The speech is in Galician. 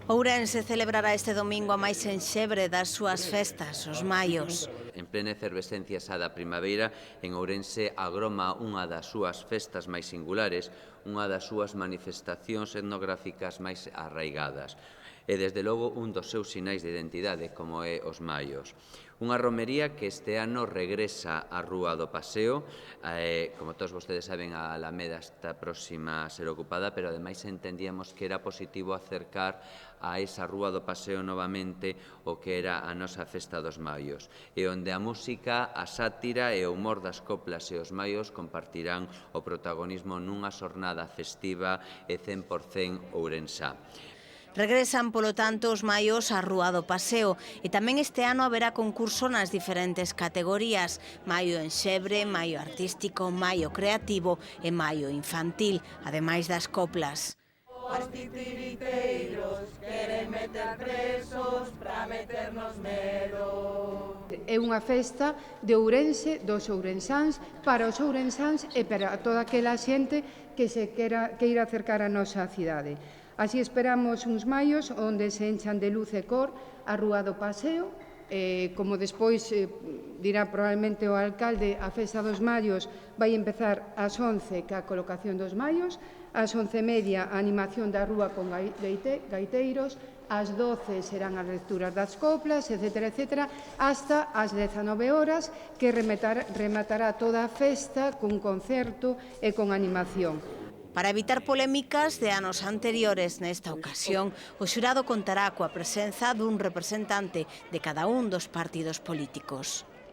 Ourense celebrará este domingo a máis enxebre das súas festas, os maios. En plena efervescencia xa da primavera, en Ourense agroma unha das súas festas máis singulares, unha das súas manifestacións etnográficas máis arraigadas. E, desde logo, un dos seus sinais de identidade, como é os maios. Unha romería que este ano regresa á Rúa do Paseo. Como todos vostedes saben, a Alameda está próxima a ser ocupada, pero ademais entendíamos que era positivo acercar a esa Rúa do Paseo novamente o que era a nosa festa dos maios, e onde a música, a sátira e o humor das coplas e os maios compartirán o protagonismo nunha xornada festiva e 100% ourensá. Regresan, polo tanto, os maios á Rúa do Paseo e tamén este ano haberá concurso nas diferentes categorías: maio enxebre, maio artístico, maio creativo e maio infantil, ademais das coplas. Os titiriteiros queren meter presos para meternos medo. É unha festa de Ourense, dos ourensáns, para os ourensáns e para toda aquela xente que se queira acercar á nosa cidade. Así esperamos uns maios onde se enchan de luz e cor a Rúa do Paseo. Como despois dirá probablemente o alcalde, a festa dos maios vai empezar ás 11 ca colocación dos maios, ás 11:30 a animación da rúa con gaiteiros, ás 12 serán as lecturas das coplas, etc., hasta ás 19 horas, que rematará toda a festa cun concerto e con animación. Para evitar polémicas de anos anteriores, nesta ocasión, o xurado contará coa presenza dun representante de cada un dos partidos políticos.